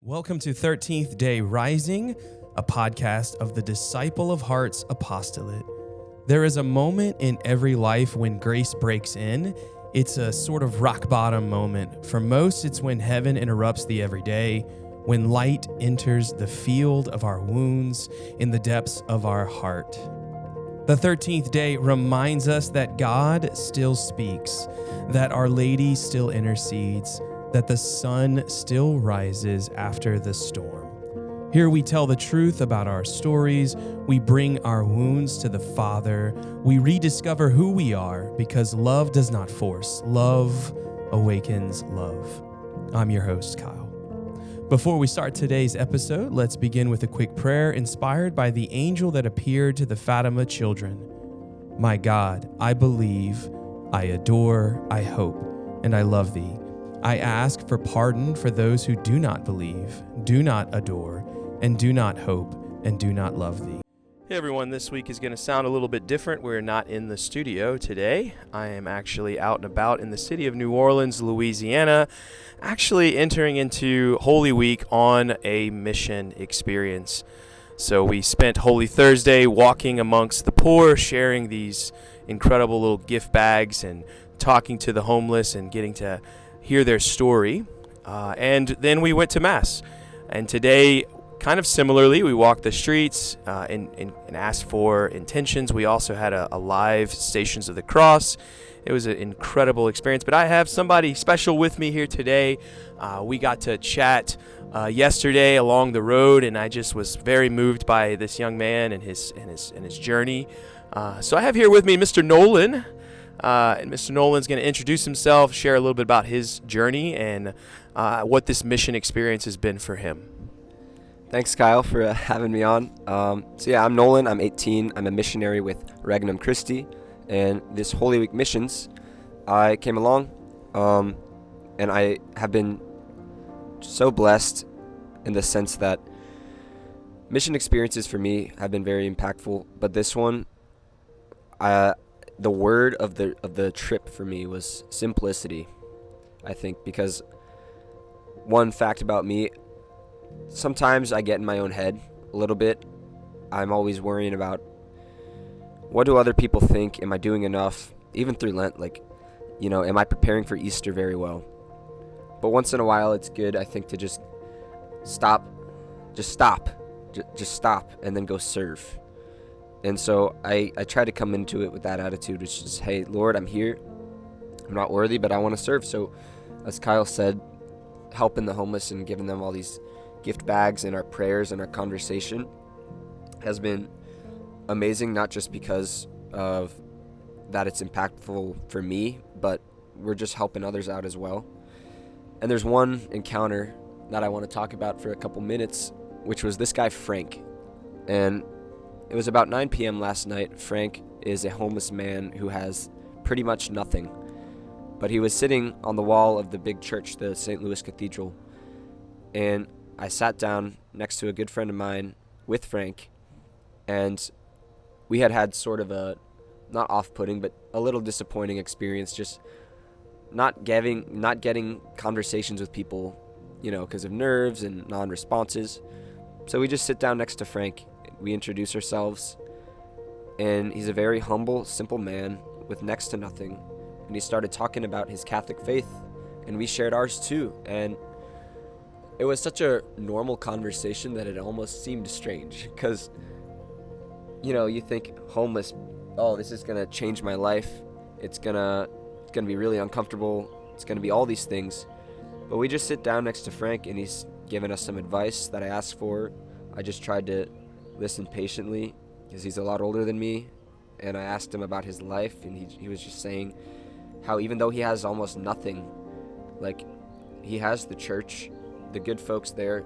Welcome to 13th Day Rising, a podcast of the Disciple of Hearts Apostolate. There is a moment in every life when grace breaks in. It's a sort of rock bottom moment. For most, it's when heaven interrupts the everyday, when light enters the field of our wounds in the depths of our heart. The 13th day reminds us that God still speaks, that Our Lady still intercedes, that the sun still rises after the storm. Here we tell the truth about our stories, we bring our wounds to the Father, we rediscover who we are because love does not force, love awakens love. I'm your host, Kyle. Before we start today's episode, let's begin with a quick prayer inspired by the angel that appeared to the Fatima children. My God, I believe, I adore, I hope, and I love thee. I ask for pardon for those who do not believe, do not adore, and do not hope, and do not love thee. Hey everyone, this week is going to sound a little bit different. We're not in the studio today. I am actually out and about in the city of New Orleans, Louisiana, actually entering into Holy Week on a mission experience. So we spent Holy Thursday walking amongst the poor, sharing these incredible little gift bags and talking to the homeless and getting to hear their story, and then we went to Mass. And today, kind of similarly, we walked the streets and asked for intentions. We also had a live Stations of the Cross. It was an incredible experience, but I have somebody special with me here today. We got to chat yesterday along the road, and I just was very moved by this young man and his journey. So I have here with me Mr. Nolan. And Mr. Nolan's going to introduce himself, share a little bit about his journey and what this mission experience has been for him. Thanks, Kyle, for having me on. I'm Nolan. I'm 18. I'm a missionary with Regnum Christi. And this Holy Week missions, I came along, and I have been so blessed in the sense that mission experiences for me have been very impactful. But this one, the word of the trip for me was simplicity, I think, because one fact about me, sometimes I get in my own head a little bit. I'm always worrying about what do other people think? Am I doing enough? Even through Lent, am I preparing for Easter very well? But once in a while, it's good, I think, to just stop, and then go serve. And so I try to come into it with that attitude, which is, hey, Lord, I'm here. I'm not worthy, but I want to serve. So as Kyle said, helping the homeless and giving them all these gift bags and our prayers and our conversation has been amazing, not just because of that it's impactful for me, but we're just helping others out as well. And there's one encounter that I want to talk about for a couple minutes, which was this guy, Frank. And it was about 9 p.m. last night. Frank is a homeless man who has pretty much nothing. But he was sitting on the wall of the big church, the St. Louis Cathedral. And I sat down next to a good friend of mine with Frank. And we had sort of a, not off-putting, but a little disappointing experience, just not getting conversations with people, because of nerves and non-responses. So we just sit down next to Frank. We introduce ourselves, and he's a very humble, simple man with next to nothing. And he started talking about his Catholic faith, and we shared ours too. And it was such a normal conversation that it almost seemed strange, because, you think homeless, oh, this is going to change my life. It's going to be really uncomfortable. It's going to be all these things. But we just sit down next to Frank, and he's giving us some advice that I asked for. I just tried to listen patiently because he's a lot older than me, and I asked him about his life, and he was just saying how even though he has almost nothing, he has the church, the good folks there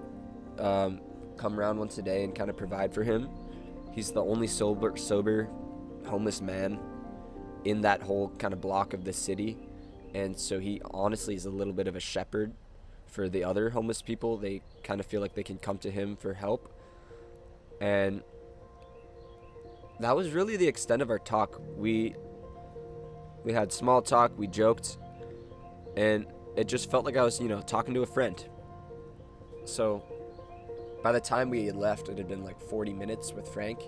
come around once a day and kind of provide for him. He's the only sober homeless man in that whole kind of block of the city, and so he honestly is a little bit of a shepherd for the other homeless people. They kind of feel like they can come to him for help. And that was really the extent of our talk. We had small talk, we joked, and it just felt like I was, talking to a friend. So by the time we had left, it had been like 40 minutes with Frank,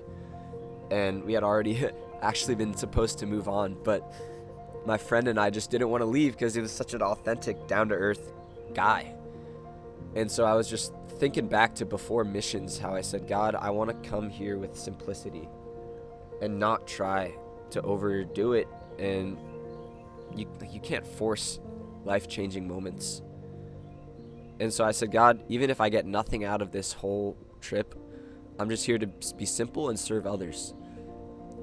and we had already actually been supposed to move on, but my friend and I just didn't want to leave because he was such an authentic, down-to-earth guy. And so I was just thinking back to before missions, how I said, God, I want to come here with simplicity and not try to overdo it. And you can't force life-changing moments. And so I said, God, even if I get nothing out of this whole trip, I'm just here to be simple and serve others.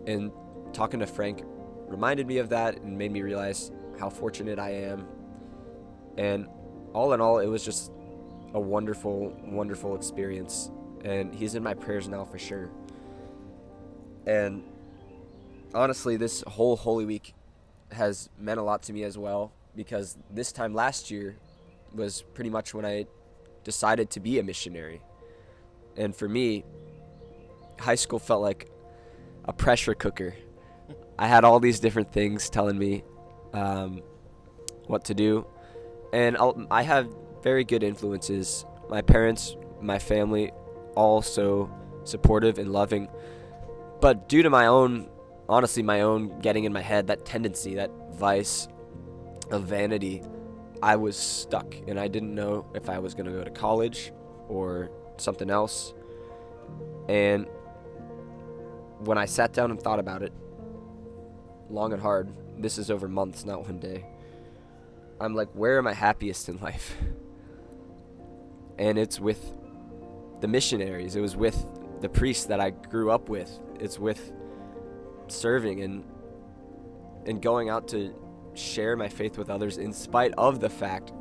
And talking to Frank reminded me of that and made me realize how fortunate I am. And all in all, it was just a wonderful, wonderful experience. And he's in my prayers now for sure. And honestly, this whole Holy Week has meant a lot to me as well, because this time last year was pretty much when I decided to be a missionary. And for me, high school felt like a pressure cooker. I had all these different things telling me what to do. And I have very good influences. My parents, my family, all so supportive and loving. But due to my own getting in my head, that tendency, that vice of vanity, I was stuck. And I didn't know if I was going to go to college or something else. And when I sat down and thought about it, long and hard, this is over months, not one day, I'm like, where am I happiest in life? And it's with the missionaries. It was with the priests that I grew up with. It's with serving and going out to share my faith with others in spite of the fact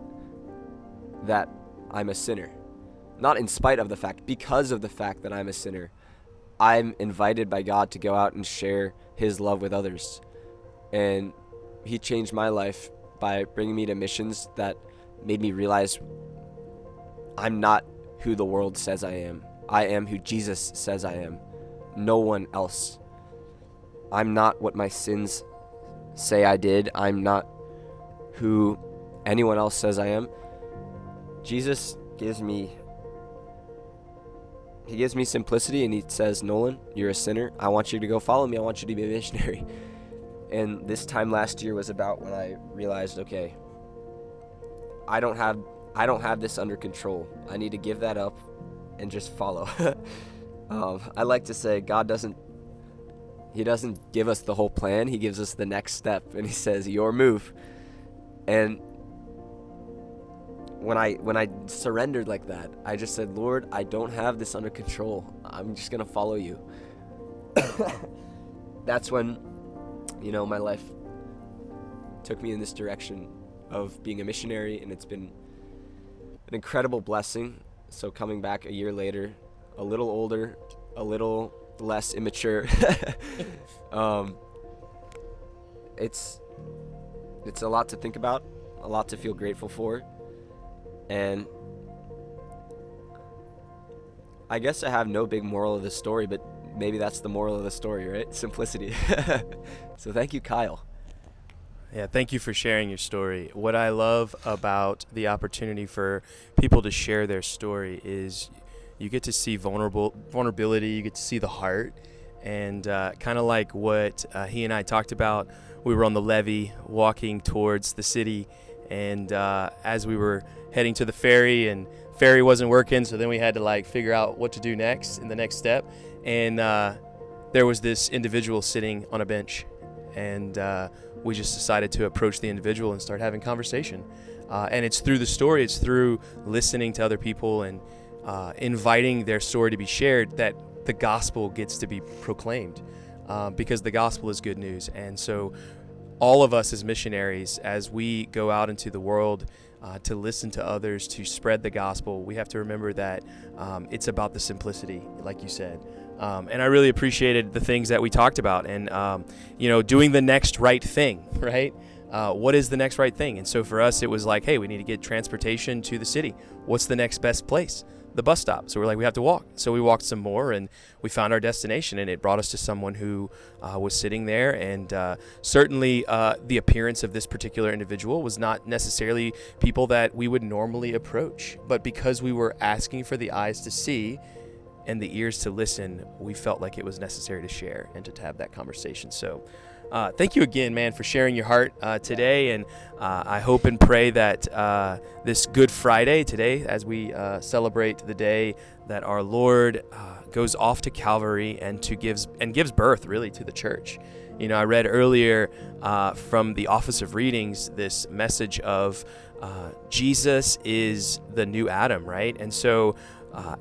that I'm a sinner. Not in spite of the fact, because of the fact that I'm a sinner. I'm invited by God to go out and share his love with others. And he changed my life by bringing me to missions that made me realize I'm not who the world says I am. I am who Jesus says I am. No one else. I'm not what my sins say I did. I'm not who anyone else says I am. Jesus gives me simplicity, and he says, Nolan, you're a sinner. I want you to go follow me. I want you to be a missionary. And this time last year was about when I realized, okay, I don't have this under control. I need to give that up and just follow. I like to say God doesn't give us the whole plan. He gives us the next step, and he says, your move. And when I surrendered like that, I just said, Lord, I don't have this under control. I'm just going to follow you. That's when, my life took me in this direction of being a missionary, and it's been an incredible blessing. So coming back a year later, a little older, a little less immature, it's a lot to think about, a lot to feel grateful for. And I guess I have no big moral of the story, but maybe that's the moral of the story, right? Simplicity. So thank you, Kyle. Yeah, thank you for sharing your story. What I love about the opportunity for people to share their story is you get to see vulnerability, you get to see the heart, and kind of like what he and I talked about. We were on the levee walking towards the city, and as we were heading to the ferry, and ferry wasn't working, so then we had to figure out what to do next in the next step. And there was this individual sitting on a bench, and we just decided to approach the individual and start having conversation. And it's through the story, it's through listening to other people and inviting their story to be shared that the gospel gets to be proclaimed, because the gospel is good news. And so all of us as missionaries, as we go out into the world to listen to others, to spread the gospel, we have to remember that it's about the simplicity, like you said. And I really appreciated the things that we talked about, and doing the next right thing, right? What is the next right thing? And so for us, it was like, hey, we need to get transportation to the city. What's the next best place? the bus stop. So we're like, we have to walk. So we walked some more, and we found our destination, and it brought us to someone who was sitting there. And certainly the appearance of this particular individual was not necessarily people that we would normally approach. But because we were asking for the eyes to see and the ears to listen, we felt like it was necessary to share and to have that conversation. So thank you again, man, for sharing your heart today. And I hope and pray that this Good Friday today, as we celebrate the day that our Lord goes off to Calvary and gives birth really to the church. You know, I read earlier from the Office of Readings this message of Jesus is the new Adam, right? And so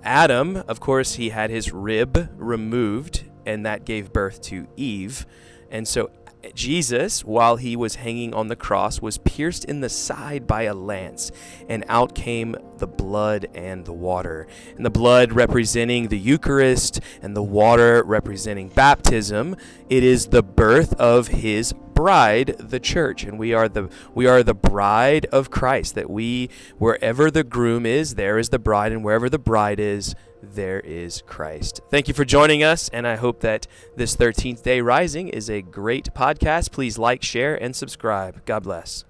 Adam, of course, he had his rib removed, and that gave birth to Eve. And so Jesus, while he was hanging on the cross, was pierced in the side by a lance, and out came the blood and the water. And the blood representing the Eucharist, and the water representing baptism. It is the birth of his bride, the church, and we are the bride of Christ. That wherever the groom is, there is the bride, and wherever the bride is, there is Christ. Thank you for joining us, and I hope that this 13th Day Rising is a great podcast. Please like, share, and subscribe. God bless.